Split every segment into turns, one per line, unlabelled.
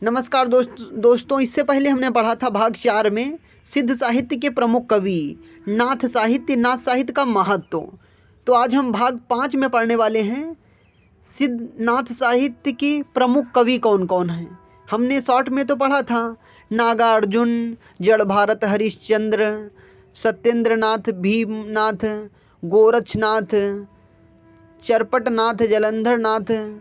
नमस्कार दोस्तों, इससे पहले हमने पढ़ा था भाग 4 में सिद्ध साहित्य के प्रमुख कवि, नाथ साहित्य का महत्व। तो आज हम भाग 5 में पढ़ने वाले हैं सिद्ध नाथ साहित्य के प्रमुख कवि कौन कौन हैं। हमने शॉर्ट में तो पढ़ा था नागार्जुन, जड़ भारत हरिश्चंद्र, सत्येंद्रनाथ, भीमनाथ, गोरक्षनाथ, चरपटनाथ, जलंधरनाथ,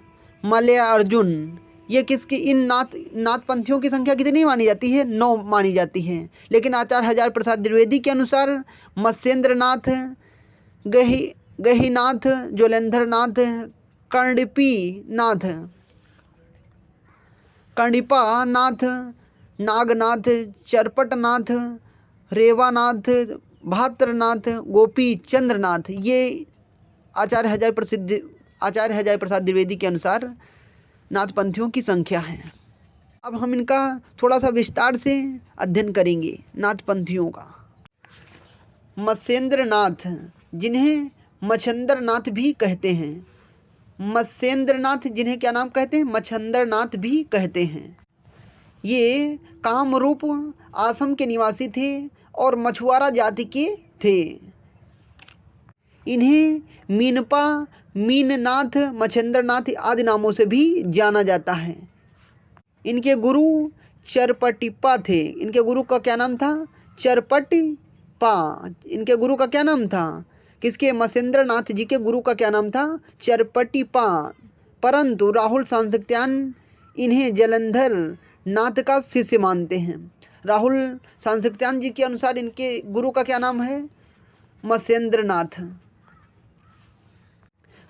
मलयार्जुन। ये किसकी इन नाथ पंथियों की संख्या कितनी मानी जाती है? 9 मानी जाती है। लेकिन आचार्य हजार प्रसाद द्विवेदी के अनुसार मत्स्येंद्रनाथ, गही गहीनाथ, ज्वलेंद्रनाथ, कर्णिपीनाथ, कर्णिपानाथ, नागनाथ, चरपटनाथ, रेवानाथ, भाद्रनाथ, गोपी चंद्रनाथ, ये आचार्य हजार प्रसाद द्विवेदी के अनुसार नाथपंथियों की संख्या है। अब हम इनका थोड़ा सा विस्तार से अध्ययन करेंगे नाथपंथियों का। मत्स्येंद्रनाथ, जिन्हें मच्छंदरनाथ भी कहते हैं। मत्स्येंद्रनाथ, जिन्हें क्या नाम कहते हैं? मच्छंदरनाथ भी कहते हैं। ये कामरूप आश्रम के निवासी थे और मछुआरा जाति के थे। इन्हें मीनपा, मीननाथ, मच्छेंद्रनाथ आदि नामों से भी जाना जाता है। इनके गुरु चरपटिप्पा थे। इनके गुरु का क्या नाम था? चरपटिप्पा। इनके गुरु का क्या नाम था? किसके? मत्स्येंद्रनाथ जी के गुरु का क्या नाम था? चरपटिप्पा। परंतु राहुल सांसक्त्यान इन्हें जलंधर नाथ का शिष्य मानते हैं। राहुल सांसक्त्यान जी के अनुसार इनके गुरु का क्या नाम है? मत्स्येंद्रनाथ।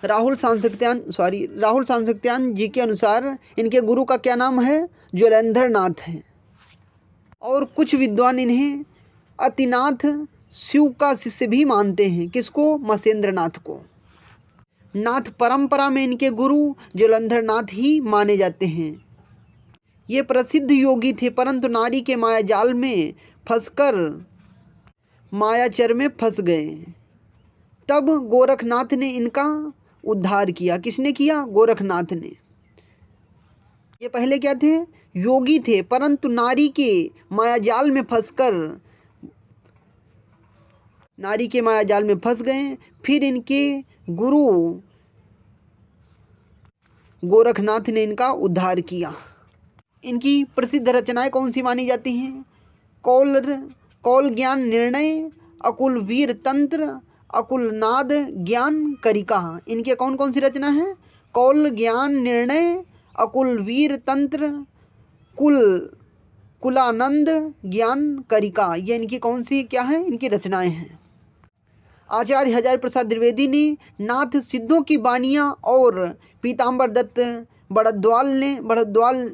राहुल सांसक्त्यान जी के अनुसार इनके गुरु का क्या नाम है? ज्वलेंद्रनाथ है। और कुछ विद्वान इन्हें अतिनाथ शिव का शिष्य भी मानते हैं। किसको? मत्स्येंद्रनाथ को। नाथ परंपरा में इनके गुरु ज्वलेंद्रनाथ ही माने जाते हैं। ये प्रसिद्ध योगी थे, परंतु नारी के माया जाल में फंसकर मायाचर में फंस गए। तब गोरखनाथ ने इनका उद्धार किया। किसने किया? गोरखनाथ ने। ये पहले क्या थे? योगी थे, परंतु नारी के मायाजाल में फंस गए। फिर इनके गुरु गोरखनाथ ने इनका उद्धार किया। इनकी प्रसिद्ध रचनाएं कौन सी मानी जाती हैं? कौल ज्ञान निर्णय, अकुल वीर तंत्र, अकुल नाद ज्ञान करिका। इनके कौन कौन सी रचना है? कौल ज्ञान निर्णय, अकुल वीर तंत्र, कुलानंद ज्ञान करिका। ये इनकी कौन सी क्या है? इनकी रचनाएं हैं। आचार्य हजार प्रसाद द्विवेदी ने नाथ सिद्धों की बानियाँ और पीताम्बर दत्त बड़द्वाल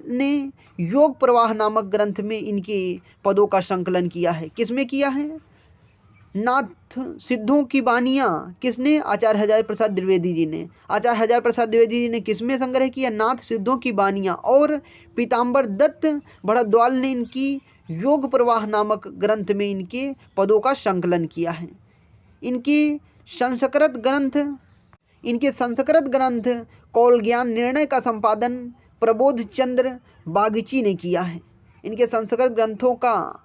ने योग प्रवाह नामक ग्रंथ में इनके पदों का संकलन किया है। किसमें किया है? नाथ सिद्धों की बानियाँ किसने? आचार्य हजार प्रसाद द्विवेदी जी ने। आचार्य हजार प्रसाद द्विवेदी जी ने किसमें संग्रह किया? नाथ सिद्धों की बानियाँ। और पीताम्बर दत्त बड़द्वाल ने इनकी योग प्रवाह नामक ग्रंथ में इनके पदों का संकलन किया है। इनके संस्कृत ग्रंथ कौल ज्ञान निर्णय का संपादन प्रबोध चंद्र बागची ने किया है। इनके संस्कृत ग्रंथों का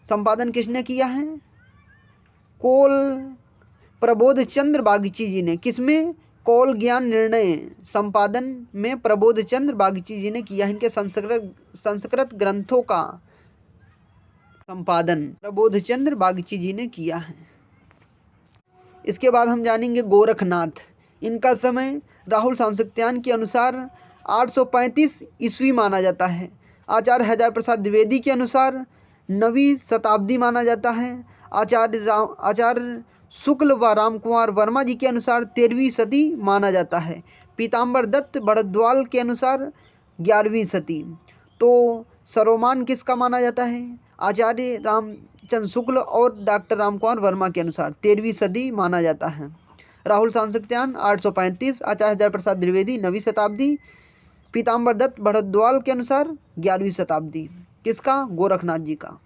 संपादन किसने किया है? प्रबोध चंद्र बागची जी ने। किसमें? कौल ज्ञान निर्णय संपादन में प्रबोध चंद्र बागची जी ने किया है। इनके संस्कृत ग्रंथों का संपादन प्रबोध चंद्र बागची जी ने किया है। इसके बाद हम जानेंगे गोरखनाथ। इनका समय राहुल सांसक्त्यान के अनुसार 835 ईस्वी माना जाता है। आचार्य हजार प्रसाद द्विवेदी के अनुसार 9वीं शताब्दी माना जाता है। आचार्य शुक्ल व रामकुमार वर्मा जी के अनुसार 13वीं सदी माना जाता है। पीताम्बर दत्त बड़द्वाल के अनुसार 11वीं सदी। तो सर्वमान किसका माना जाता है? आचार्य रामचंद्र शुक्ल और डॉक्टर रामकुमार वर्मा के अनुसार 13वीं सदी माना जाता है। राहुल सांसक्त्यान 835, आचार्य हजार प्रसाद द्विवेदी 9वीं शताब्दी, पीताम्बर दत्त बड़द्वाल के अनुसार 11वीं शताब्दी। किसका? गोरखनाथ जी का।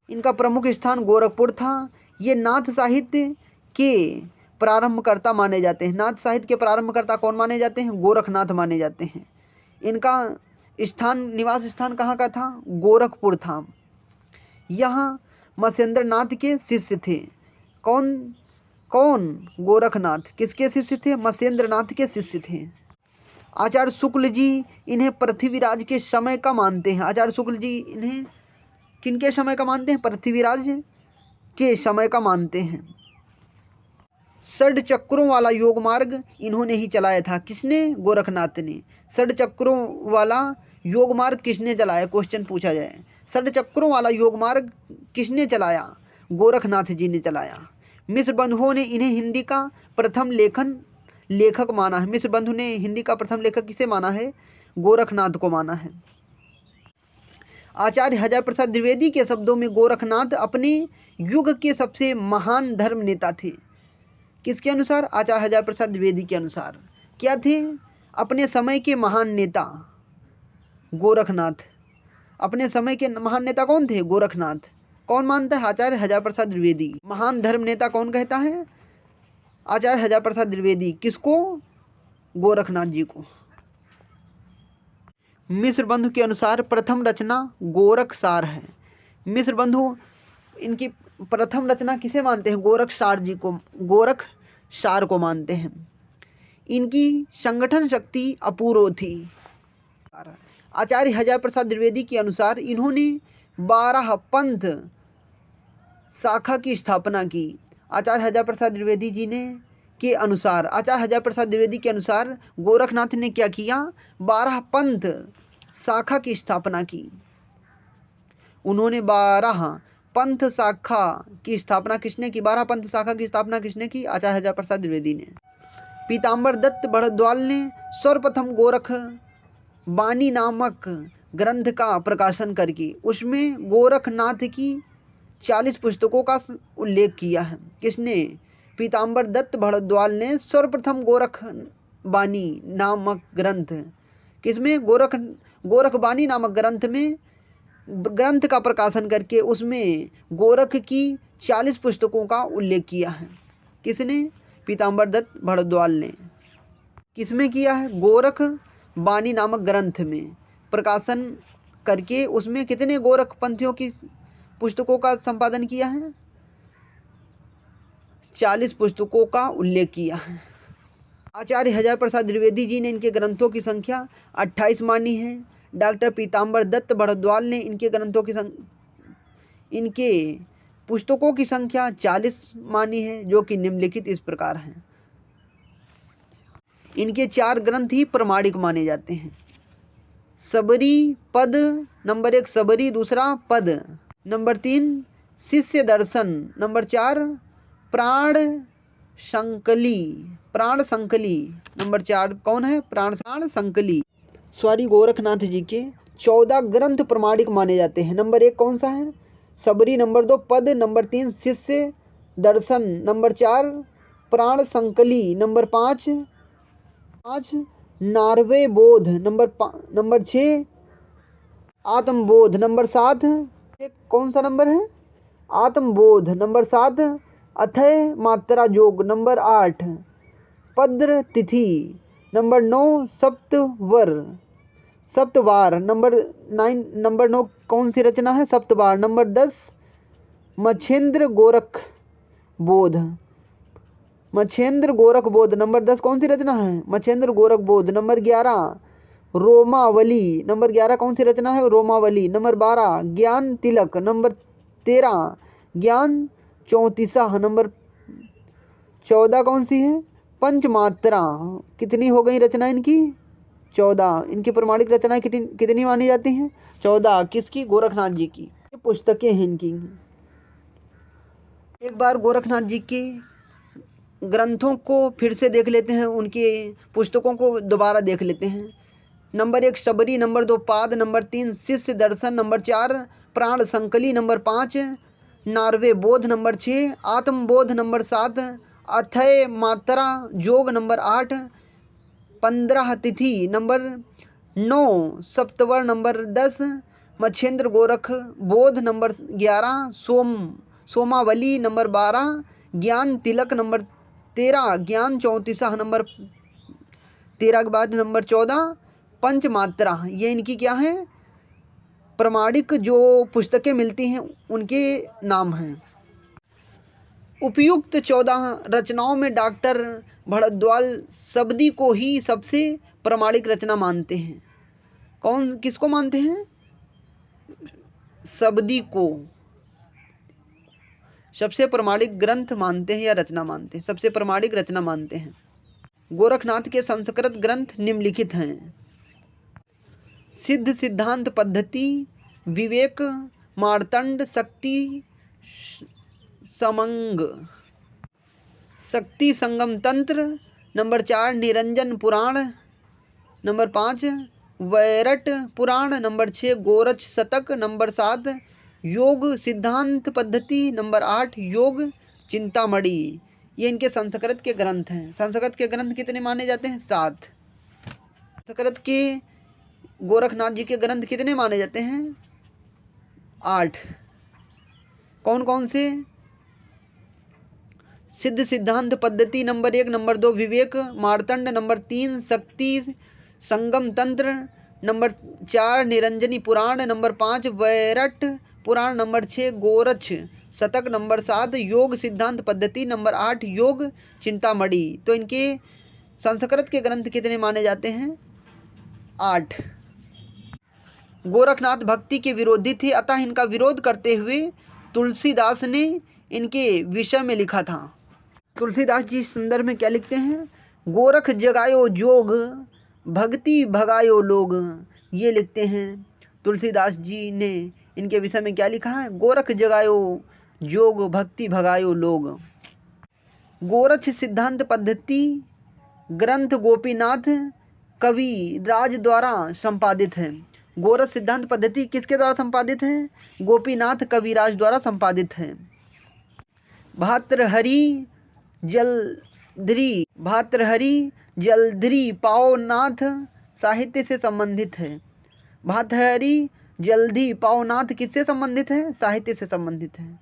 इनका प्रमुख स्थान गोरखपुर था। ये नाथ साहित्य के प्रारंभकर्ता माने जाते हैं। नाथ साहित्य के प्रारंभकर्ता कौन माने जाते हैं? गोरखनाथ माने जाते हैं। इनका निवास स्थान कहाँ का था? गोरखपुर था। यहाँ मत्स्येंद्र नाथ के शिष्य थे। कौन कौन? गोरखनाथ किसके शिष्य थे? मत्स्येंद्र नाथ के शिष्य थे। आचार्य शुक्ल जी इन्हें पृथ्वीराज के समय का मानते हैं। आचार्य शुक्ल जी इन्हें किनके समय का मानते हैं? पृथ्वीराज के समय का मानते हैं। षड चक्रों वाला योग मार्ग इन्होंने ही चलाया था। किसने? गोरखनाथ ने। षड चक्रों वाला योग मार्ग किसने चलाया? क्वेश्चन पूछा जाए। षड चक्रों वाला योग मार्ग किसने चलाया? गोरखनाथ जी ने चलाया। मिश्र बंधुओं ने इन्हें हिंदी का प्रथम लेखक माना है। मिश्र बंधु ने हिंदी का प्रथम लेखक किसे माना है? गोरखनाथ को माना है। आचार्य हजारी प्रसाद द्विवेदी के शब्दों में गोरखनाथ अपने युग के सबसे महान धर्म नेता थे। किसके अनुसार? आचार्य हजारी प्रसाद द्विवेदी के अनुसार क्या थे? अपने समय के महान नेता गोरखनाथ। अपने समय के महान नेता कौन थे? गोरखनाथ। कौन मानता है? आचार्य हजारी प्रसाद द्विवेदी। महान धर्म नेता कौन कहता है? आचार्य हजारी प्रसाद द्विवेदी। किसको? गोरखनाथ जी को। मिश्र बंधु के अनुसार प्रथम रचना गोरखसार है। मिश्र बंधु इनकी प्रथम रचना किसे मानते हैं? गोरखसार को मानते हैं। इनकी संगठन शक्ति अपूर्व थी। आचार्य हजारी प्रसाद द्विवेदी के अनुसार इन्होंने 12 पंथ शाखा की स्थापना की। आचार्य हजारी प्रसाद द्विवेदी जी ने के अनुसार आचार्य हजारी प्रसाद द्विवेदी के अनुसार गोरखनाथ ने क्या किया? 12 पंथ शाखा की स्थापना की। उन्होंने 12 पंथ शाखा की स्थापना किसने की? 12 पंथ शाखा की स्थापना किसने की? आचार्य हजारी प्रसाद द्विवेदी ने। पीताम्बर दत्त बड़द्वाल ने सर्वप्रथम गोरख बानी नामक ग्रंथ का प्रकाशन करके उसमें गोरखनाथ की 40 पुस्तकों का उल्लेख किया है। किसने? पीताम्बर दत्त भरद्वाज ने सर्वप्रथम गोरखबानी नामक ग्रंथ किसमें? गोरखबानी नामक ग्रंथ का प्रकाशन करके उसमें गोरख की 40 पुस्तकों का उल्लेख किया है। किसने? पीताम्बर दत्त भरद्वाज ने। किसमें किया है? गोरखबानी नामक ग्रंथ में प्रकाशन करके उसमें कितने गोरख पंथियों की पुस्तकों का संपादन किया है? 40 पुस्तकों का उल्लेख किया है। आचार्य हजारी प्रसाद द्विवेदी जी ने इनके ग्रंथों की संख्या 28 मानी है। डॉक्टर पीताम्बर दत्त भरद्वाज ने इनके पुस्तकों की संख्या 40 मानी है, जो कि निम्नलिखित इस प्रकार है। इनके 4 ग्रंथ ही प्रमाणिक माने जाते हैं। सबरी पद नंबर 1 सबरी, दूसरा पद नंबर 3 शिष्य दर्शन, नंबर 4 प्राण संकली नंबर 4 कौन है? प्राण संकली। गोरखनाथ जी के 14 ग्रंथ प्रमाणिक माने जाते हैं। नंबर 1 कौन सा है? सबरी, नंबर 2 पद, नंबर 3 शिष्य दर्शन, नंबर 4 प्राण संकली, नंबर 5 नार्वे बोध, नंबर 6 आत्मबोध, नंबर 7 कौन सा नंबर है? आत्मबोध, नंबर 7 अथय मात्रा योग, नंबर 8 पद्र तिथि, नंबर 9 सप्तवार, नंबर 9 कौन सी रचना है? सप्तवार, नंबर 10 मच्छेंद्र गोरख बोध, नंबर 10 कौन सी रचना है? मच्छेंद्र गोरख बोध, नंबर 11 रोमावली, नंबर 11 कौन सी रचना है? रोमावली, नंबर 12 ज्ञान तिलक, नंबर 13 ज्ञान चौतीसा, नंबर 14 कौन सी है? पंचमात्रा। कितनी हो गई रचना इनकी? 14। इनकी प्रमाणिक रचनाएं कितनी मानी जाती हैं? 14। किसकी? गोरखनाथ जी की। ये पुस्तकें हैं इनकी। एक बार गोरखनाथ जी के ग्रंथों को फिर से देख लेते हैं, उनकी पुस्तकों को दोबारा देख लेते हैं। नंबर 1 सबरी, नंबर 2 पाद, नंबर 3 शिष्य दर्शन, नंबर 4 प्राण संकली, नंबर 5 नार्वे बोध, नंबर 6 आत्मबोध, नंबर 7 अथय मात्रा योग, नंबर 8 15 तिथि, नंबर 9 सप्तवर, नंबर 10 मच्छेंद्र गोरख बोध, नंबर 11 सोमावली, नंबर 12 ज्ञान तिलक, नंबर 13 ज्ञान चौतीसा, नंबर 13 के बाद नंबर 14 पंचमात्रा, ये इनकी क्या है, प्रमाणिक जो पुस्तकें मिलती हैं उनके नाम हैं। उपयुक्त 14 रचनाओं में डॉक्टर भारद्वाज शबदी को ही सबसे प्रमाणिक रचना मानते हैं। कौन, किसको मानते हैं? शबदी को सबसे प्रमाणिक ग्रंथ मानते हैं या रचना मानते हैं, सबसे प्रमाणिक रचना मानते हैं। गोरखनाथ के संस्कृत ग्रंथ निम्नलिखित हैं। सिद्ध सिद्धांत पद्धति, विवेक मार्तंड, शक्ति समंग, शक्ति संगम तंत्र, नंबर 4 निरंजन पुराण, नंबर 5 वैरट पुराण, नंबर 6 गोरच शतक, नंबर 7 योग सिद्धांत पद्धति, नंबर 8 योग चिंतामणि। ये इनके संस्कृत के ग्रंथ हैं। संस्कृत के ग्रंथ कितने माने जाते हैं? 7। संस्कृत के गोरखनाथ जी के ग्रंथ कितने माने जाते हैं? 8। कौन कौन से? सिद्ध सिद्धांत पद्धति नंबर 1, नंबर 2 विवेक मार्तंड, नंबर 3 शक्ति संगम तंत्र, नंबर 4 निरंजनी पुराण, नंबर 5 वैरट पुराण, नंबर 6 गोरच शतक, नंबर 7 योग सिद्धांत पद्धति, नंबर 8 योग चिंतामणि। तो इनके संस्कृत के ग्रंथ कितने माने जाते हैं? 8। गोरखनाथ भक्ति के विरोधी थे, अतः इनका विरोध करते हुए तुलसीदास ने इनके विषय में लिखा था। तुलसीदास जी इस संदर्भ में क्या लिखते हैं? गोरख जगायो जोग, भक्ति भगायो लोग। ये लिखते हैं तुलसीदास जी ने इनके विषय में क्या लिखा है? गोरख जगायो जोग, भक्ति भगायो लोग। गोरक्ष सिद्धांत पद्धति ग्रंथ गोपीनाथ कवि राज द्वारा संपादित है। गोरक्ष सिद्धांत पद्धति किसके द्वारा संपादित है? गोपीनाथ कविराज द्वारा संपादित है। भातृहरि जलधरी पावनाथ साहित्य से संबंधित है। भातृहरि जलधि पावनाथ किससे संबंधित है? साहित्य से संबंधित है।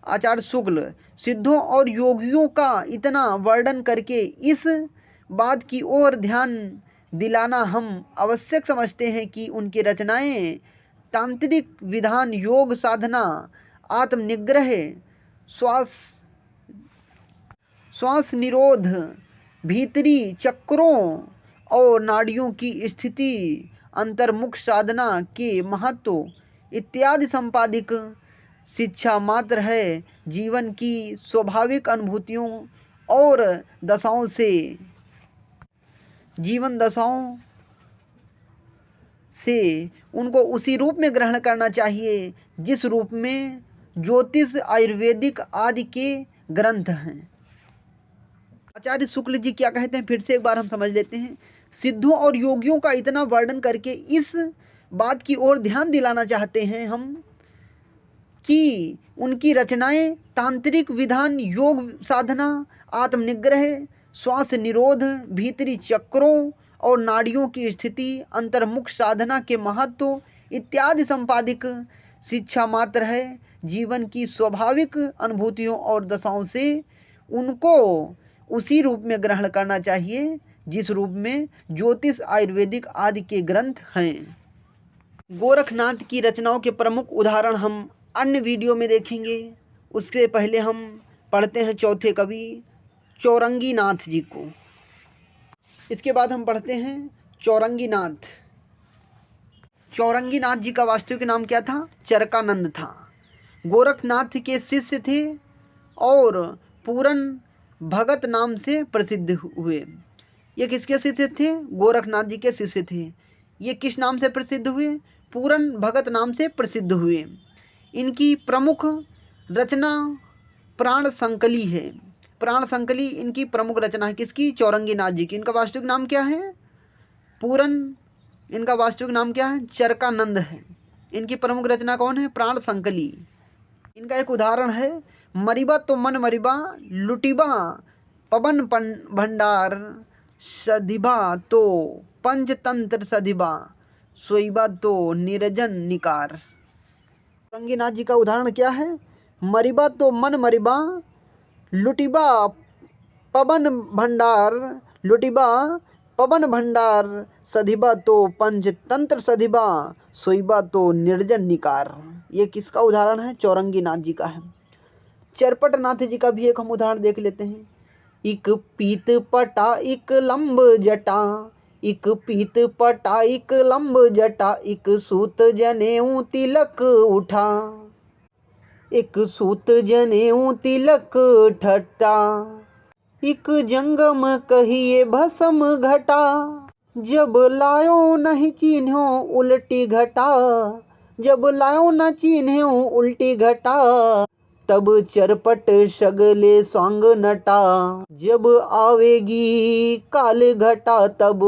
आचार्य शुक्ल सिद्धों और योगियों का इतना वर्णन करके इस बात की ओर ध्यान दिलाना हम आवश्यक समझते हैं कि उनकी रचनाएं तांत्रिक विधान, योग साधना, आत्मनिग्रह, श्वास निरोध, भीतरी चक्रों और नाड़ियों की स्थिति, अंतर्मुख साधना के महत्व इत्यादि संपादिक शिक्षा मात्र है। जीवन की स्वाभाविक अनुभूतियों और दशाओं से उनको उसी रूप में ग्रहण करना चाहिए जिस रूप में ज्योतिष, आयुर्वेदिक आदि के ग्रंथ हैं। आचार्य शुक्ल जी क्या कहते हैं, फिर से एक बार हम समझ लेते हैं। सिद्धों और योगियों का इतना वर्णन करके इस बात की ओर ध्यान दिलाना चाहते हैं हम कि उनकी रचनाएं तांत्रिक विधान, योग साधना, आत्मनिग्रह, श्वास निरोध, भीतरी चक्रों और नाड़ियों की स्थिति, अंतर्मुख साधना के महत्व इत्यादि संपादिक शिक्षा मात्र है। जीवन की स्वाभाविक अनुभूतियों और दशाओं से उनको उसी रूप में ग्रहण करना चाहिए जिस रूप में ज्योतिष, आयुर्वेदिक आदि के ग्रंथ हैं। गोरखनाथ की रचनाओं के प्रमुख उदाहरण हम अन्य वीडियो में देखेंगे। उससे पहले हम पढ़ते हैं चौथे कवि चौरंगी नाथ जी को। इसके बाद हम पढ़ते हैं चौरंगी नाथ। चौरंगी नाथ जी का वास्तविक नाम क्या था? चरकानंद था। गोरखनाथ के शिष्य थे और पूरन भगत नाम से प्रसिद्ध हुए। ये किसके शिष्य थे? गोरखनाथ जी के शिष्य थे। ये किस नाम से प्रसिद्ध हुए? पूरन भगत नाम से प्रसिद्ध हुए। इनकी प्रमुख रचना प्राण संकली है। प्राण संकली इनकी प्रमुख रचना है। किसकी? चौरंगी नाथ जी की। इनका वास्तविक नाम क्या है? पूरन। इनका वास्तविक नाम क्या है? चरकानंद है। इनकी प्रमुख रचना कौन है? प्राण संकली। इनका एक उदाहरण है, मरिबा तो मन मरिबा, लुटिबा पवन भंडार, सधिबा तो पंचतंत्र सधिबा, सोईबा तो निरजन निकार। चौरंगी नाथ जी का उदाहरण क्या है? मरिबा तो मन मरिबा, लुटिबा पवन भंडार, लुटिबा पवन भंडार सधिबा तो पंचतंत्र सधिबा, सोईबा तो निर्जन निकार। ये किसका उदाहरण है? चौरंगी नाथ जी का है। चरपट नाथ जी का भी एक हम उदाहरण देख लेते हैं। इक पीत पटा इक लंब जटा, इक पीत पटा इक लंब जटा, इक सूत जनेऊ तिलक उठा, इक सूत जनेऊ तिलक ठट्टा, इक जंगम कहिए भस्म घटा, जब लायो नहीं चिन्हो उल्टी घटा, जब लायो न चिन्हो उल्टी घटा, तब चरपट सगले स्वांग नटा, जब आवेगी काल घटा, तब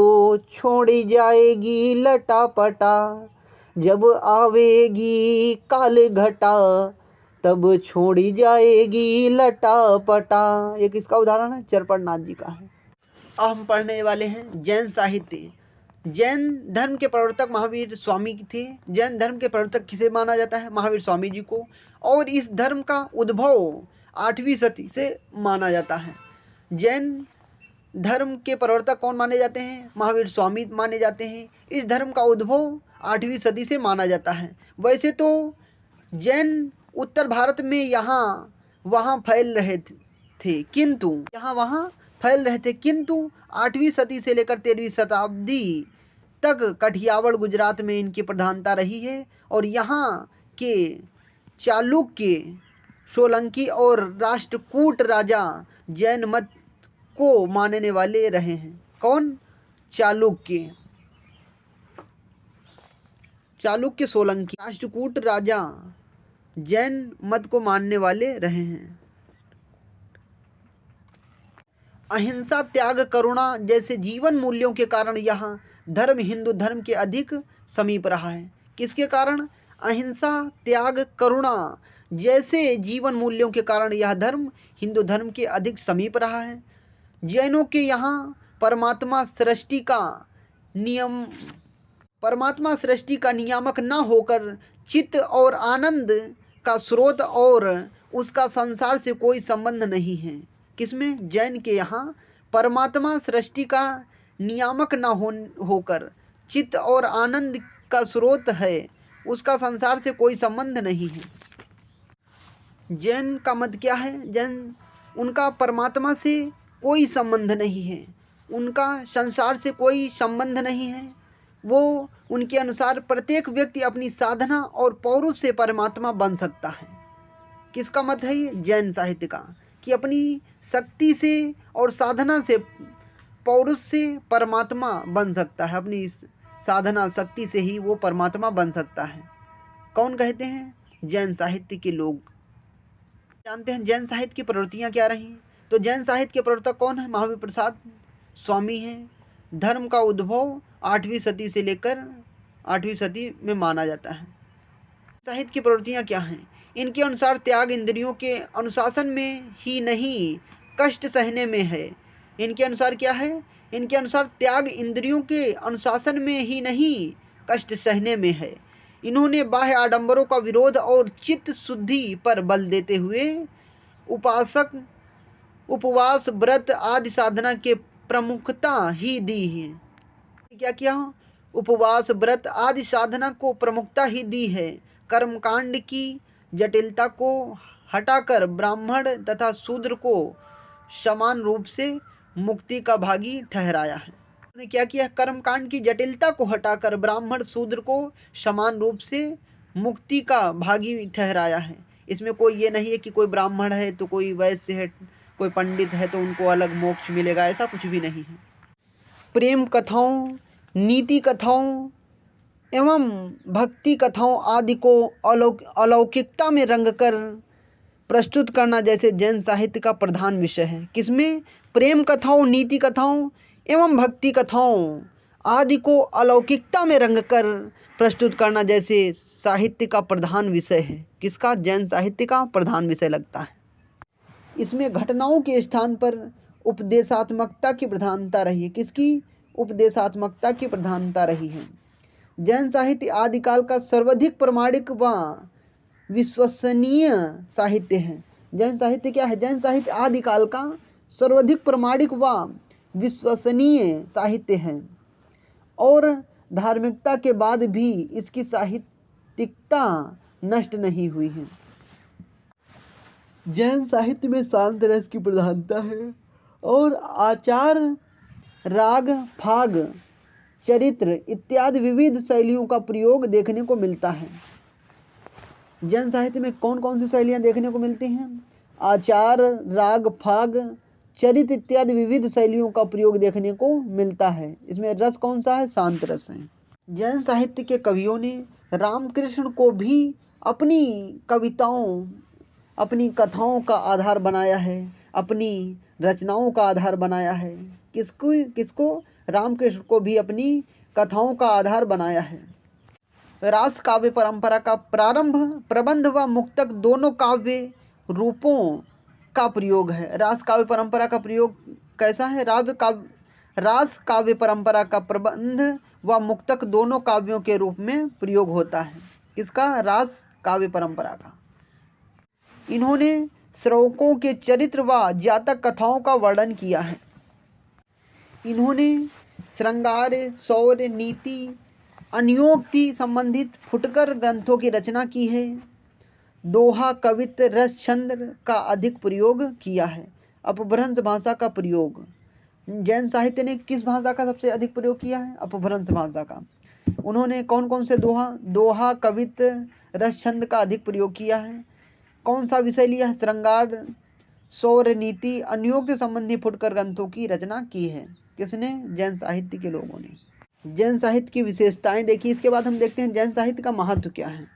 छोड़ी जाएगी लटा पटा, जब आवेगी काल घटा, तब छोड़ी जाएगी लटा पटा। ये किसका उदाहरण है? चरपट नाथ जी का है। अब हम पढ़ने वाले हैं जैन साहित्य। जैन धर्म के प्रवर्तक महावीर स्वामी थे। जैन धर्म के प्रवर्तक किसे माना जाता है? महावीर स्वामी जी को। और इस धर्म का उद्भव 8वीं सदी से माना जाता है। जैन धर्म के प्रवर्तक कौन माने जाते हैं? महावीर स्वामी माने जाते हैं। इस धर्म का उद्भव 8वीं सदी से माना जाता है। वैसे तो जैन उत्तर भारत में यहाँ वहाँ फैल रहे थे, किंतु यहाँ वहाँ फैल रहे थे, किंतु 8वीं सदी से लेकर 13वीं शताब्दी तक कठियावाड़ गुजरात में इनकी प्रधानता रही है। और यहाँ के चालुक्य, सोलंकी और राष्ट्रकूट राजा जैन मत को मानने वाले रहे हैं। कौन? चालुक्य, चालुक्य, सोलंकी, राष्ट्रकूट राजा जैन मत को मानने वाले रहे हैं। अहिंसा, त्याग, करुणा जैसे जीवन मूल्यों के कारण यह धर्म हिंदू धर्म के अधिक समीप रहा है। किसके कारण? अहिंसा, त्याग, करुणा जैसे जीवन मूल्यों के कारण यह धर्म हिंदू धर्म के अधिक समीप रहा है। जैनों के यहाँ परमात्मा सृष्टि का नियामक न होकर चित्त और आनंद का स्रोत और उसका संसार से कोई संबंध नहीं है। किसमें? जैन के यहाँ परमात्मा सृष्टि का नियामक न होकर चित्त और आनंद का स्रोत है, उसका संसार से कोई संबंध नहीं है। जैन का मत क्या है? जैन उनका परमात्मा से कोई संबंध नहीं है, उनका संसार से कोई संबंध नहीं है। वो उनके अनुसार प्रत्येक व्यक्ति अपनी साधना और पौरुष से परमात्मा बन सकता है। किसका मत है ये? जैन साहित्य का, कि अपनी शक्ति से और साधना से, पौरुष से परमात्मा बन सकता है। अपनी साधना शक्ति से ही वो परमात्मा बन सकता है। कौन कहते हैं? जैन साहित्य के लोग। जानते हैं जैन साहित्य की प्रवृत्तियाँ क्या रही? तो जैन साहित्य के प्रवर्तक कौन है? महावीर प्रसाद स्वामी हैं। धर्म का उद्भव 8वीं सदी से लेकर 8वीं सदी में माना जाता है। साहित्य की प्रवृत्तियाँ क्या हैं? इनके अनुसार त्याग इंद्रियों के अनुशासन में ही नहीं, कष्ट सहने में है। इनके अनुसार क्या है? इनके अनुसार त्याग इंद्रियों के अनुशासन में ही नहीं, कष्ट सहने में है। इन्होंने बाह्य आडंबरों का विरोध और चित्त शुद्धि पर बल देते हुए उपवास, व्रत आदि साधना के प्रमुखता ही दी है। क्या किया? उपवास, व्रत आदि साधना को प्रमुखता ही दी है। कर्मकांड की जटिलता को हटाकर ब्राह्मण तथा शूद्र को समान रूप से मुक्ति का भागी ठहराया है। उन्होंने क्या किया? कर्मकांड की जटिलता को हटाकर ब्राह्मण शूद्र को समान रूप से मुक्ति का भागी ठहराया है। इसमें कोई ये नहीं है कि कोई ब्राह्मण है तो कोई वैश्य है, कोई पंडित है तो उनको अलग मोक्ष मिलेगा, ऐसा कुछ भी नहीं है। प्रेम कथाओं, नीति कथाओं एवं भक्ति कथाओं आदि को अलौकिकता में रंगकर प्रस्तुत करना जैसे जैन साहित्य का प्रधान विषय है। किसमें? प्रेम कथाओं, नीति कथाओं एवं भक्ति कथाओं आदि को अलौकिकता में रंगकर प्रस्तुत करना जैसे साहित्य का प्रधान विषय है। किसका? जैन साहित्य का प्रधान विषय लगता है। इसमें घटनाओं के स्थान पर उपदेशात्मकता की प्रधानता रही है। किसकी? उपदेशात्मकता की प्रधानता रही है। जैन साहित्य आदिकाल का सर्वाधिक प्रामाणिक व विश्वसनीय साहित्य है। जैन साहित्य क्या है? जैन साहित्य आदिकाल का सर्वाधिक प्रामाणिक व विश्वसनीय साहित्य है और धार्मिकता के बाद भी इसकी साहित्यिकता नष्ट नहीं हुई है। जैन साहित्य में शांत रस की प्रधानता है और आचार, राग, फाग, चरित्र इत्यादि विविध शैलियों का प्रयोग देखने को मिलता है। जैन साहित्य में कौन कौन सी शैलियाँ देखने को मिलती हैं? आचार, राग, फाग, चरित्र इत्यादि विविध शैलियों का प्रयोग देखने को मिलता है। इसमें रस कौन सा है? शांत रस है। जैन साहित्य के कवियों ने रामकृष्ण को भी अपनी कविताओं, अपनी कथाओं का आधार बनाया है, अपनी रचनाओं का आधार बनाया है। किसको? रामकृष्ण को भी अपनी कथाओं का आधार बनाया है। रास काव्य परंपरा का प्रारंभ प्रबंध व मुक्तक दोनों काव्य रूपों का प्रयोग है। रास काव्य परंपरा का प्रयोग कैसा है? रास काव्य परंपरा का प्रबंध व मुक्तक दोनों काव्यों के रूप में प्रयोग होता है। किसका? रास काव्य परंपरा का। इन्होंने श्रवकों के चरित्र व जातक कथाओं का वर्णन किया है। इन्होंने श्रृंगार, शौर्य, नीति, अन्योक्ति संबंधित फुटकर ग्रंथों की रचना की है। दोहा, कवित्व, रस, छंद का अधिक प्रयोग किया है। अपभ्रंश भाषा का प्रयोग, जैन साहित्य ने किस भाषा का सबसे अधिक प्रयोग किया है? अपभ्रंश भाषा का। उन्होंने कौन कौन से दोहा, कवित्व, रस, छंद का अधिक प्रयोग किया है। कौन सा विषय लिया है? श्रृंगार, शौर्य, नीति, अन्योक्ति संबंधी फुटकर ग्रंथों की रचना की है। किसने? जैन साहित्य के लोगों ने। जैन साहित्य की विशेषताएं देखिए। इसके बाद हम देखते हैं जैन साहित्य का महत्व क्या है।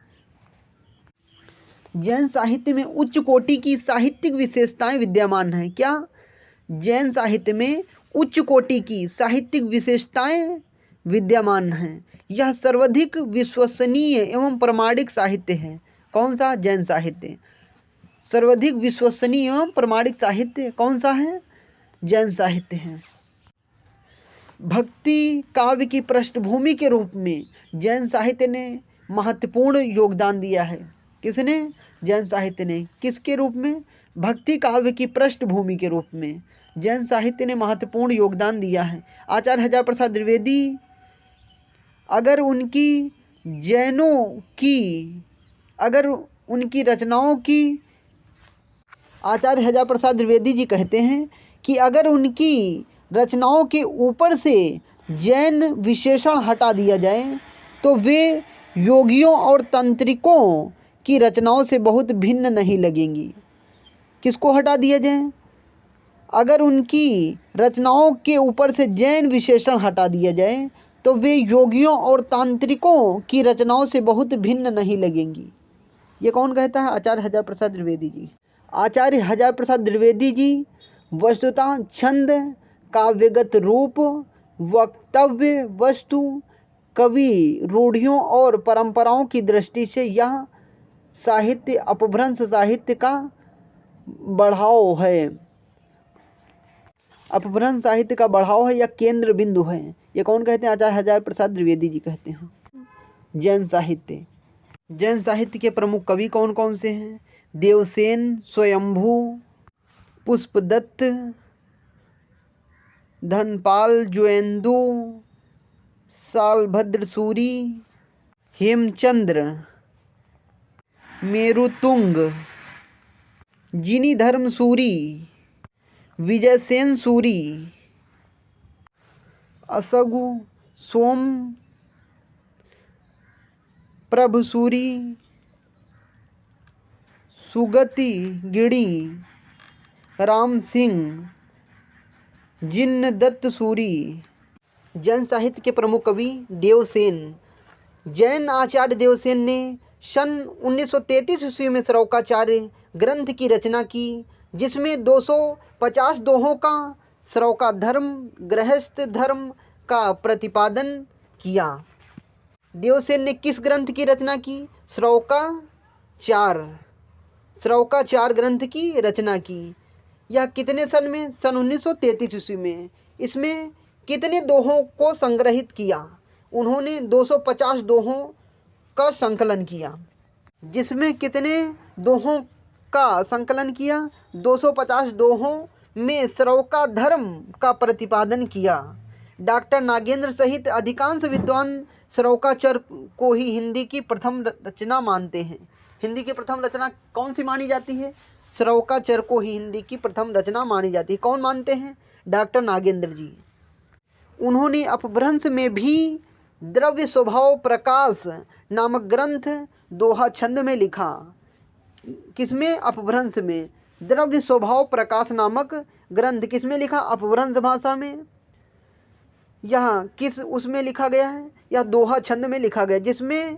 जैन साहित्य में उच्च कोटि की साहित्यिक विशेषताएं विद्यमान हैं। क्या? जैन साहित्य में उच्च कोटि की साहित्यिक विशेषताएं विद्यमान हैं। यह सर्वाधिक विश्वसनीय एवं प्रामाणिक साहित्य है। कौन सा? जैन साहित्य। सर्वाधिक विश्वसनीय एवं प्रामाणिक साहित्य कौन सा है? जैन साहित्य है। भक्ति काव्य की पृष्ठभूमि के रूप में जैन साहित्य ने महत्वपूर्ण योगदान दिया है। किसने? जैन साहित्य ने। किसके रूप में? भक्ति काव्य की पृष्ठभूमि के रूप में जैन साहित्य ने महत्वपूर्ण योगदान दिया है। आचार्य हजारी प्रसाद द्विवेदी अगर उनकी रचनाओं की आचार्य हजारी प्रसाद द्विवेदी जी कहते हैं कि अगर उनकी रचनाओं के ऊपर से जैन विशेषण हटा दिया जाए तो वे योगियों और तांत्रिकों की रचनाओं से बहुत भिन्न नहीं लगेंगी। किसको हटा दिया जाए? अगर उनकी रचनाओं के ऊपर से जैन विशेषण हटा दिया जाए तो वे योगियों और तांत्रिकों की रचनाओं से बहुत भिन्न नहीं लगेंगी। ये कौन कहता है? आचार्य हजारी प्रसाद द्विवेदी जी। आचार्य हजारी प्रसाद द्विवेदी जी वस्तुतः छंद, काव्यगत रूप, वक्तव्य वस्तु, कवि रूढ़ियों और परंपराओं की दृष्टि से यह साहित्य अपभ्रंश साहित्य का बढ़ाव है। अपभ्रंश साहित्य का बढ़ाव है या केंद्र बिंदु है। ये कौन कहते हैं? आचार्य हजारी प्रसाद द्विवेदी जी कहते हैं। जैन साहित्य। जैन साहित्य के प्रमुख कवि कौन कौन से हैं? देवसेन, स्वयंभू, पुष्पदत्त, धनपाल, जोएंदु, शालभद्र सूरी, हेमचंद्र, मेरुतुंग, जिनीधर्म सूरी, विजयसेन सूरी, असगु, सोम प्रभु सूरी, सुगति गिड़ी, राम सिंह, जिन्न दत्त सूरी। जैन साहित्य के प्रमुख कवि देवसेन। जैन आचार्य देवसेन ने सन 1933 ईस्वी में श्रौकाचार्य ग्रंथ की रचना की, जिसमें 250 दोहों का श्रौका धर्म, गृहस्थ धर्म का प्रतिपादन किया। देवसेन ने किस ग्रंथ की रचना की? श्रौकाचार ग्रंथ की रचना की। यह कितने सन में? सन 1933 ईस्वी में। इसमें कितने दोहों को संग्रहित किया? उन्होंने 250 दोहों का संकलन किया। जिसमें कितने दोहों का संकलन किया? 250 दोहों में श्रौका धर्म का प्रतिपादन किया। डॉक्टर नागेंद्र सहित अधिकांश विद्वान श्रौकाचर को ही हिंदी की प्रथम रचना मानते हैं। हिंदी की प्रथम रचना कौन सी मानी जाती है? श्रौकाचर को ही हिंदी की प्रथम रचना मानी जाती है। कौन मानते हैं? डॉक्टर नागेंद्र जी। उन्होंने अपभ्रंश में भी द्रव्य स्वभाव प्रकाश नामक ग्रंथ दोहा छंद में लिखा। किसमें? अपभ्रंश में। द्रव्य स्वभाव प्रकाश नामक ग्रंथ किसमें लिखा? अपभ्रंश भाषा में। यहाँ किस उसमें लिखा गया है? यह दोहा छंद में लिखा गया, जिसमें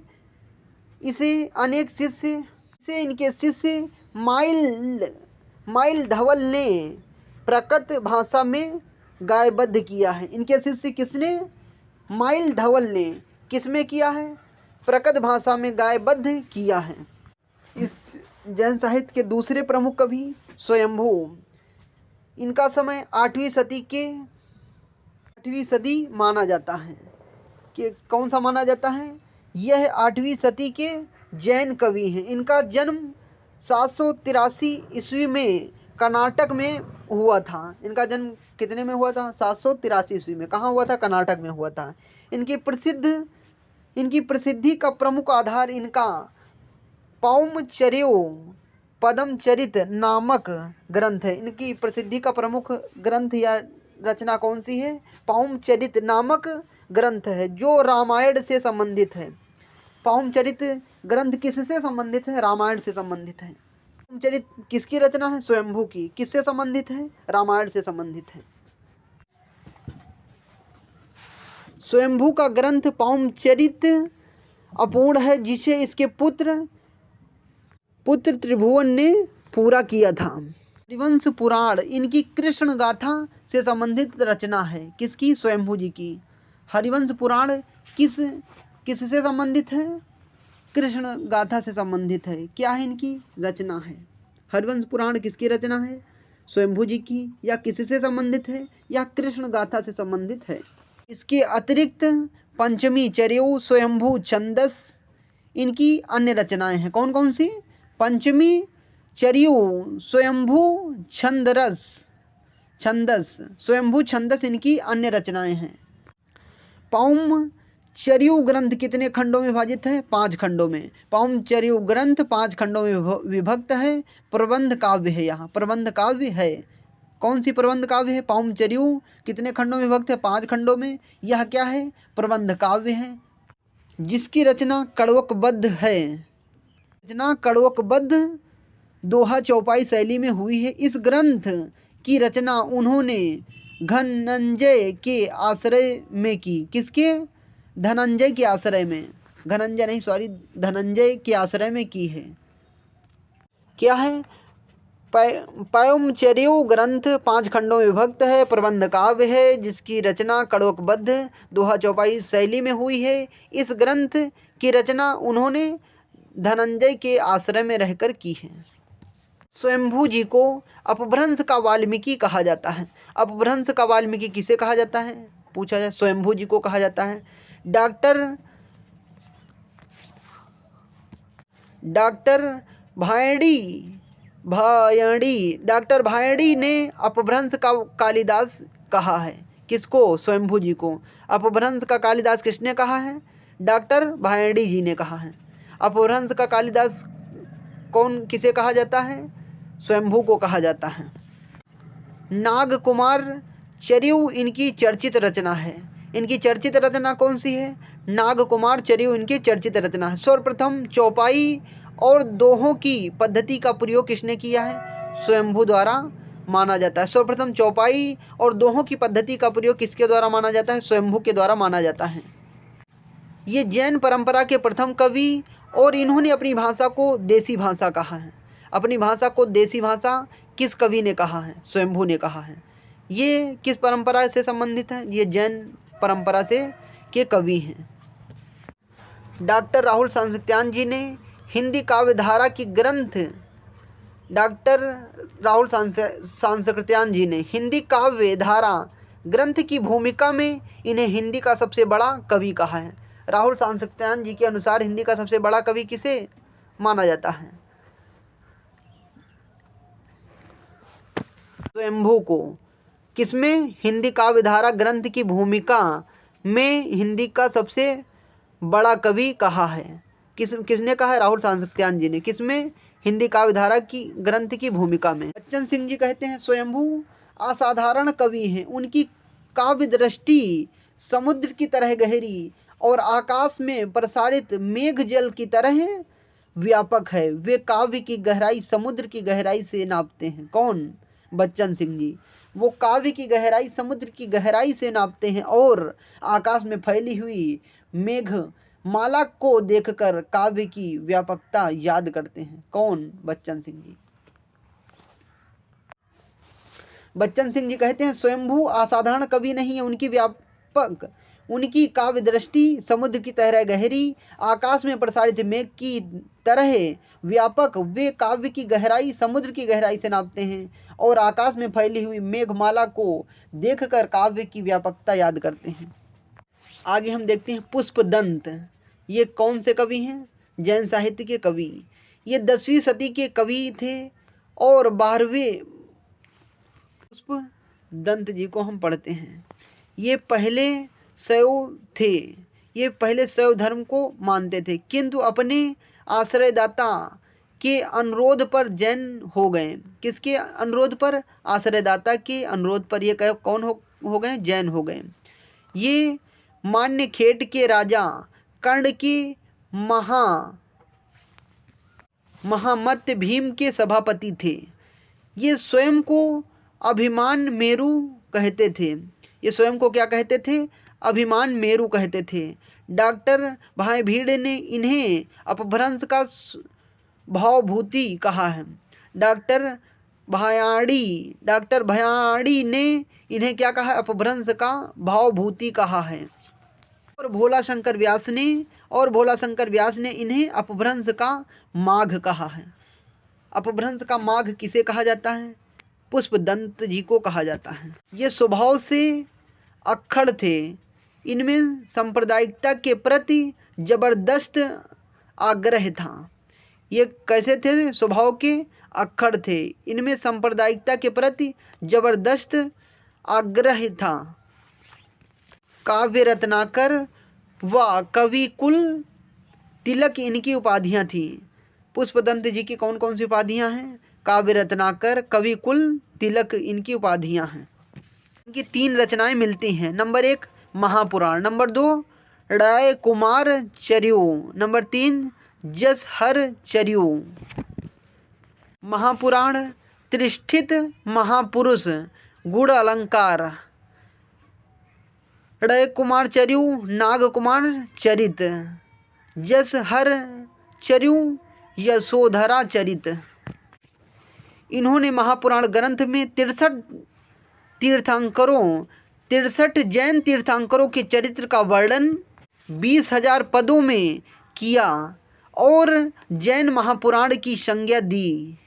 इसे अनेक शिष्य से इनके शिष्य माइल धवल ने प्रकट भाषा में गायबद्ध किया है। इनके शिष्य किसने? माइल धवल ने किसमें किया है? प्रकट भाषा में गायबद्ध किया है। इस जैन साहित्य के दूसरे प्रमुख कवि स्वयंभू। इनका समय 8वीं सदी माना जाता है। कि कौन सा माना जाता है? यह 8वीं सदी के जैन कवि हैं। इनका जन्म 783 ईस्वी में कर्नाटक में हुआ था। इनका जन्म कितने में हुआ था? 783 ईस्वी में। कहाँ हुआ था? कर्नाटक में हुआ था। इनकी प्रसिद्धि का प्रमुख आधार इनका पाउमचर्यो पद्मचरित नामक ग्रंथ है। इनकी प्रसिद्धि का प्रमुख ग्रंथ या रचना कौन सी है? पाउमचरित नामक ग्रंथ है, जो रामायण से संबंधित है। पाउमचरित ग्रंथ किससे संबंधित है? रामायण से संबंधित है। पाउमचरित किसकी रचना है? स्वयंभू की। किससे संबंधित है? रामायण से संबंधित है। स्वयंभू का ग्रंथ पाउमचरित अपूर्ण है, जिसे इसके पुत्र त्रिभुवन ने पूरा किया था। हरिवंश पुराण इनकी कृष्ण गाथा से संबंधित रचना है। किसकी? स्वयंभू जी की। हरिवंश पुराण किससे संबंधित है? कृष्ण गाथा से संबंधित है। क्या है? इनकी रचना है। हरिवंश पुराण किसकी रचना है? स्वयंभू जी की। या किससे संबंधित है? या कृष्ण गाथा से संबंधित है। इसके अतिरिक्त पंचमी चर्यु स्वयंभू छंदस इनकी अन्य रचनाएं हैं। कौन कौन सी? पंचमी चर्यु स्वयंभू छंदस स्वयंभू छंदस इनकी अन्य रचनाएं हैं। पाउमचर्यु ग्रंथ कितने खंडों में विभाजित है? 5 खंडों में। पाउमचर्यु ग्रंथ 5 खंडों में विभक्त है। प्रबंध काव्य है। यहाँ प्रबंध काव्य है। कौन सी प्रबंध काव्य है? पाउमचर्यु कितने खंडों में विभक्त है? 5 खंडों में। यह क्या है? प्रबंध काव्य है, जिसकी रचना कड़वकबद्ध है। रचना कड़वकबद्ध दोहा चौपाई शैली में हुई है। इस ग्रंथ की रचना उन्होंने धनंजय के आश्रय में की। किसके? धनंजय के आश्रय में। धनंजय के आश्रय में की है। क्या है? पाउमचर्यु ग्रंथ 5 खंडों में विभक्त है। प्रबंध काव्य है, जिसकी रचना कड़वकबद्ध दोहा चौपाई शैली में हुई है। इस ग्रंथ की रचना उन्होंने धनंजय के आश्रय में रहकर की है। स्वयंभू जी को अपभ्रंश का वाल्मीकि कहा जाता है। अपभ्रंश का वाल्मीकि किसे कहा जाता है? पूछा जाए। स्वयंभू जी को कहा जाता है। डॉक्टर भायड़ी ने अपभ्रंश का कालिदास कहा है। किसको? स्वयंभू जी को। अपभ्रंश का कालिदास किसने कहा है? डॉक्टर भायड़ी जी ने कहा है। अपभ्रंश का कालिदास किसे कहा जाता है? स्वयंभू को कहा जाता है। नागकुमार चर्यु इनकी चर्चित रचना है। इनकी चर्चित रचना कौन सी है? नागकुमार चर्यु इनकी चर्चित रचना है। सर्वप्रथम चौपाई और दोहों की पद्धति का प्रयोग किसने किया है? स्वयंभू द्वारा माना जाता है। सर्वप्रथम चौपाई और दोहों की पद्धति का प्रयोग किसके द्वारा माना जाता है? स्वयंभू के द्वारा माना जाता है। ये जैन परंपरा के प्रथम कवि और इन्होंने अपनी भाषा को देसी भाषा कहा है। अपनी भाषा को देसी भाषा किस कवि ने कहा है? स्वयंभू ने कहा है। ये किस परंपरा से संबंधित है? ये जैन परंपरा से के कवि हैं। डॉक्टर राहुल सांस्कृत्यायन जी ने हिंदी काव्य धारा की ग्रंथ डॉक्टर राहुल सांस्कृत्यायन जी ने हिंदी काव्य धारा ग्रंथ की भूमिका में इन्हें हिंदी का सबसे बड़ा कवि कहा है। राहुल सांस्कृत्यायन जी के अनुसार हिंदी का सबसे बड़ा कवि किसे माना जाता है? स्वयंभू को किसमें हिंदी काव्य धारा ग्रंथ की भूमिका में हिंदी का सबसे बड़ा कवि कहा है? किसने कहा है? राहुल सांसक्त्यान जी ने। किसमें? हिंदी काव्य धारा की ग्रंथ की भूमिका में। बच्चन सिंह जी कहते हैं स्वयंभू असाधारण कवि हैं, उनकी काव्य दृष्टि समुद्र की तरह गहरी और आकाश में प्रसारित मेघ जल की तरह व्यापक है। वे काव्य की गहराई समुद्र की गहराई से नापते हैं। कौन? बच्चन सिंह जी। वो काव्य की गहराई समुद्र की गहराई से नापते हैं और आकाश में फैली हुई मेघ माला को देखकर काव्य की व्यापकता याद करते हैं। कौन? बच्चन सिंह जी। बच्चन सिंह जी कहते हैं स्वयंभू असाधारण कवि नहीं है, उनकी काव्य दृष्टि समुद्र की तरह गहरी, आकाश में प्रसारित मेघ की तरह व्यापक। वे काव्य की गहराई समुद्र की गहराई से नापते हैं और आकाश में फैली हुई मेघमाला को देखकर काव्य की व्यापकता याद करते हैं। आगे हम देखते हैं पुष्पदंत। ये कौन से कवि हैं? जैन साहित्य के कवि। ये 10वीं सदी के कवि थे और 12वें पुष्पदंत जी को हम पढ़ते हैं। ये पहले शैव थे, ये पहले शैव धर्म को मानते थे, किंतु अपने आश्रयदाता के अनुरोध पर जैन हो गए। किसके अनुरोध पर? आश्रयदाता के अनुरोध पर ये कौन हो गए? जैन हो गए। ये मान्य खेट के राजा कर्ण के महामत्य भीम के सभापति थे। ये स्वयं को अभिमान मेरु कहते थे। ये स्वयं को क्या कहते थे? अभिमान मेरु कहते थे। डॉक्टर भाई भीड़ ने इन्हें अपभ्रंश का भावभूति कहा है। डॉक्टर भयाड़ी ने इन्हें क्या कहा? अपभ्रंश का भावभूति कहा है। और भोला शंकर व्यास ने इन्हें अपभ्रंश का माघ कहा है। अपभ्रंश का माघ किसे कहा जाता है? पुष्पदंत जी को कहा जाता है। ये स्वभाव से अक्खड़ थे, इनमें सांप्रदायिकता के प्रति जबरदस्त आग्रह था। ये कैसे थे? स्वभाव के अक्खड़ थे, इनमें सांप्रदायिकता के प्रति जबरदस्त आग्रह था। काव्य रत्नाकर व कवि कुल तिलक इनकी उपाधियां थी। पुष्पदंत जी की कौन कौन सी उपाधियां हैं? काव्य रत्नाकर, कवि कुल, तिलक इनकी उपाधियां हैं। इनकी 3 रचनाएं मिलती हैं। नंबर 1 महापुराण, नंबर 2 राय कुमार चर्यू, नंबर 3 जस हर चर्यू। महापुराण त्रिष्ठित महापुरुष गुण अलंकार, राय कुमार चर्यू नाग कुमार चरित, जस हर चर्यू यशोधरा चरित। इन्होंने महापुराण ग्रंथ में 63 जैन तीर्थंकरों के चरित्र का वर्णन 20,000 पदों में किया और जैन महापुराण की संज्ञा दी।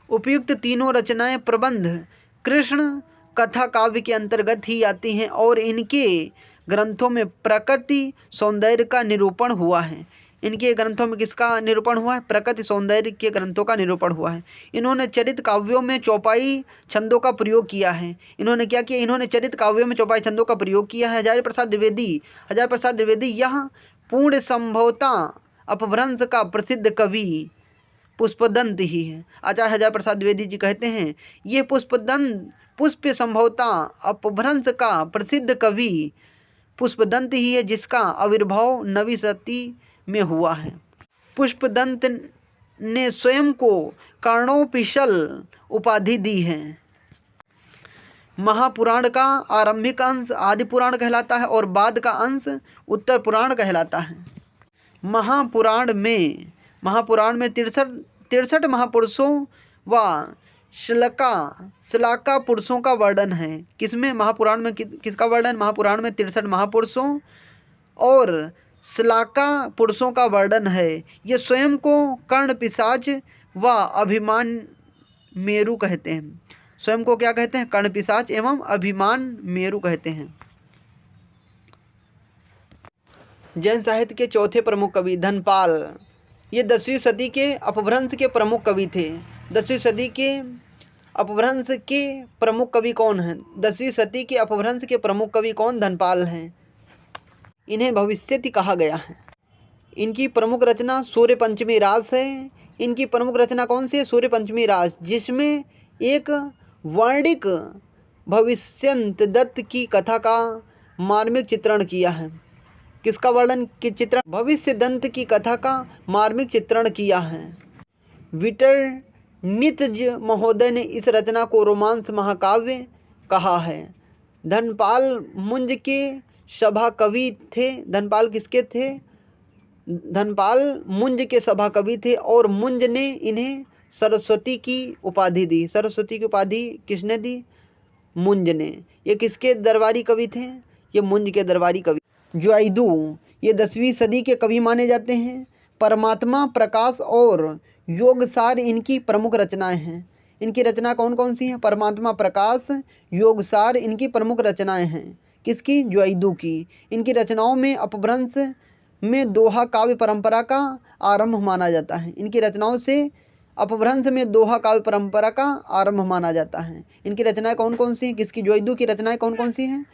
उपयुक्त तीनों रचनाएं प्रबंध कृष्ण कथा काव्य के अंतर्गत ही आती हैं और इनके ग्रंथों में प्रकृति सौंदर्य का निरूपण हुआ है। इनके ग्रंथों में किसका निरूपण हुआ है? प्रकृति सौंदर्य के ग्रंथों का निरूपण हुआ है। इन्होंने चरित काव्यों में चौपाई छंदों का प्रयोग किया है। इन्होंने क्या किया? इन्होंने चरित काव्यों में चौपाई छंदों का प्रयोग किया है। हजारी प्रसाद द्विवेदी यह पूर्ण संभवता अपभ्रंश का प्रसिद्ध कवि पुष्पदंत ही है। आचार्य हजारी प्रसाद द्विवेदी जी कहते हैं ये पुष्प संभवता अपभ्रंश का प्रसिद्ध कवि पुष्पदंत ही है, जिसका आविर्भाव 9वीं शती में हुआ है। पुष्पदंत ने स्वयं को कर्णोपिशल उपाधि दी है। महापुराण का आरंभिक अंश आदि पुराण कहलाता है और बाद का अंश उत्तर पुराण कहलाता है। महापुराण में 63 महापुरुषों व श्लाका पुरुषों का वर्णन है। किसमें? महापुराण में किसका वर्णन? महापुराण में 63 महापुरुषों और श्लाका पुरुषों का वर्णन है। ये स्वयं को कर्ण पिशाच व अभिमान मेरु कहते हैं। स्वयं को क्या कहते हैं? कर्ण पिशाच एवं अभिमान मेरु कहते हैं। जैन साहित्य के चौथे प्रमुख कवि धनपाल, ये 10वीं सदी के अपभ्रंश के प्रमुख कवि थे। 10वीं सदी के अपभ्रंश के प्रमुख कवि कौन हैं? 10वीं शती के अपभ्रंश के प्रमुख कवि कौन? धनपाल हैं। इन्हें भविष्यति कहा गया है। इनकी प्रमुख रचना सूर्य पंचमी रास है। इनकी प्रमुख रचना कौन सी है? सूर्य पंचमी रास, जिसमें एक वर्णिक भविष्यंत दत्त की कथा का मार्मिक चित्रण किया है। किसका वर्णन की चित्रण? भविष्य दंत की कथा का मार्मिक चित्रण किया है। विटर्नित्ज महोदय ने इस रचना को रोमांस महाकाव्य कहा है। धनपाल मुंज के सभा कवि थे। धनपाल किसके थे? धनपाल मुंज के सभा कवि थे और मुंज ने इन्हें सरस्वती की उपाधि दी। सरस्वती की उपाधि किसने दी? मुंज ने। ये किसके दरबारी कवि थे? ये मुंज के दरबारी कवि। जुआइदू ये 10वीं सदी के कवि माने जाते हैं। परमात्मा, प्रकाश और योगसार इनकी प्रमुख रचनाएं हैं। इनकी रचना कौन कौन सी हैं? परमात्मा, प्रकाश, योगसार इनकी प्रमुख रचनाएं हैं। किसकी? जुआइदू की। इनकी रचनाओं में अपभ्रंश में दोहा काव्य परंपरा का आरंभ माना जाता है। इनकी रचनाओं से अपभ्रंश में दोहा काव्य परंपरा का आरंभ माना जाता है। इनकी रचनाएं कौन कौन सी हैं? किसकी? जुआइदू की रचनाएं कौन कौन सी हैं?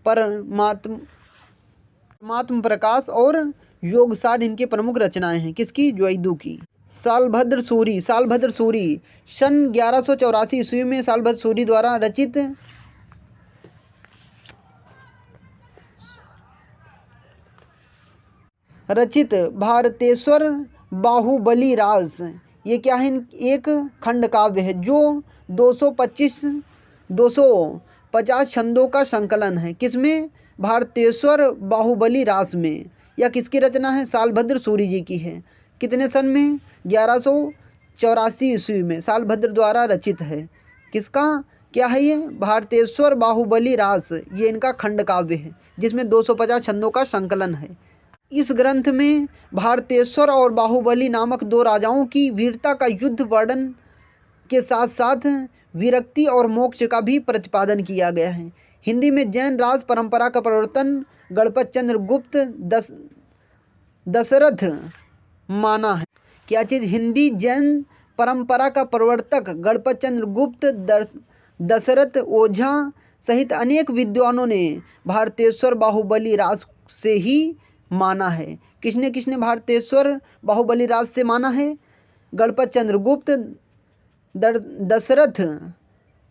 परमात्मा, प्रकाश और योगसार इनकी प्रमुख रचनाएं हैं। किसकी? जुआइदू की। सालभद्र सूरी सन 1184 ईस्वी में सालभद्र सूरी द्वारा रचित भारतेश्वर बाहुबली रास, ये क्या है? एक खंड काव्य है जो 250 छंदों का संकलन है। किसमें? भारतेश्वर बाहुबली रास में। यह किसकी रचना है? सालभद्र सूरी जी की है। कितने सन में? 1184 ईस्वी में सालभद्र द्वारा रचित है। किसका? क्या है ये? भारतेश्वर बाहुबली रास। ये इनका खंड काव्य है जिसमें 250 छंदों का संकलन है। इस ग्रंथ में भारतेश्वर और बाहुबली नामक दो राजाओं की वीरता का युद्ध वर्णन के साथ साथ विरक्ति और मोक्ष का भी प्रतिपादन किया गया है। हिंदी में जैन राज परंपरा का प्रवर्तन गणपत चंद्र गुप्त दशरथ माना है। क्या चीज़? हिंदी जैन परंपरा का प्रवर्तक गणपत चंद्र गुप्त दशरथ ओझा सहित अनेक विद्वानों ने भारतेश्वर बाहुबली रास से ही माना है। किसने किसने भारतेश्वर बाहुबली राज से माना है? गणपत चंद्र गुप्त,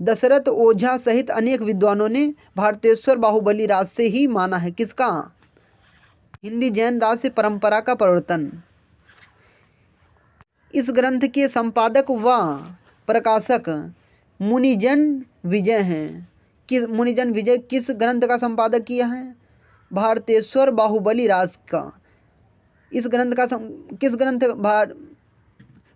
दशरथ ओझा सहित अनेक विद्वानों ने भारतेश्वर बाहुबली राज से ही माना है। किसका? हिंदी जैन राज से परंपरा का प्रवर्तन। इस ग्रंथ के संपादक व प्रकाशक मुनिजन विजय हैं। मुनिजन विजय किस ग्रंथ का संपादक किया है? भारतेश्वर बाहुबली राज का। इस ग्रंथ का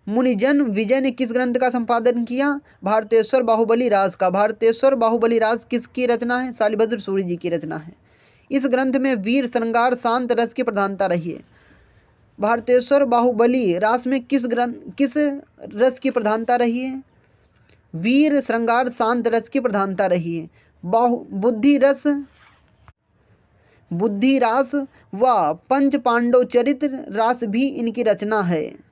मुनिजन विजय ने किस ग्रंथ का संपादन किया? भारतेश्वर बाहुबली राज का। भारतेश्वर बाहुबली राज किसकी रचना है? सालभद्र सूरी जी की रचना है। इस ग्रंथ में वीर, श्रृंगार, शांत रस की प्रधानता रही है। भारतेश्वर बाहुबली रास में किस रस की प्रधानता रही है? वीर, श्रृंगार, शांत रस की प्रधानता रही है। बुद्धि रास व पंच पांडव चरित्र रास भी इनकी रचना है।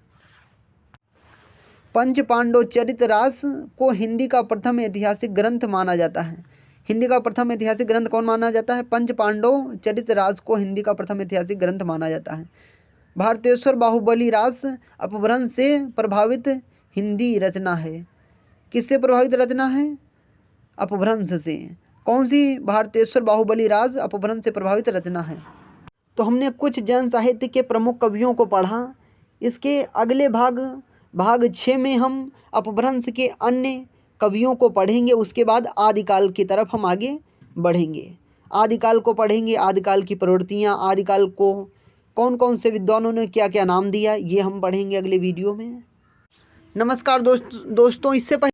पंच पांडव चरित्र रास को हिंदी का प्रथम ऐतिहासिक ग्रंथ माना जाता है। हिंदी का प्रथम ऐतिहासिक ग्रंथ कौन माना जाता है? पंच पांडव चरित्र रास को हिंदी का प्रथम ऐतिहासिक ग्रंथ माना जाता है। भारतेश्वर बाहुबली रास अपभ्रंश से प्रभावित हिंदी रचना है। किससे प्रभावित रचना है? अपभ्रंश से। कौन सी? भारतेश्वर बाहुबली राज अपभ्रंश से प्रभावित रचना है। तो हमने कुछ जैन साहित्य के प्रमुख कवियों को पढ़ा। इसके अगले भाग 6 में हम अपभ्रंश के अन्य कवियों को पढ़ेंगे। उसके बाद आदिकाल की तरफ हम आगे बढ़ेंगे। आदिकाल को पढ़ेंगे, आदिकाल की प्रवृत्तियाँ, आदिकाल को कौन कौन से विद्वानों ने क्या क्या नाम दिया, ये हम पढ़ेंगे अगले वीडियो में। नमस्कार दोस्तों, इससे पहले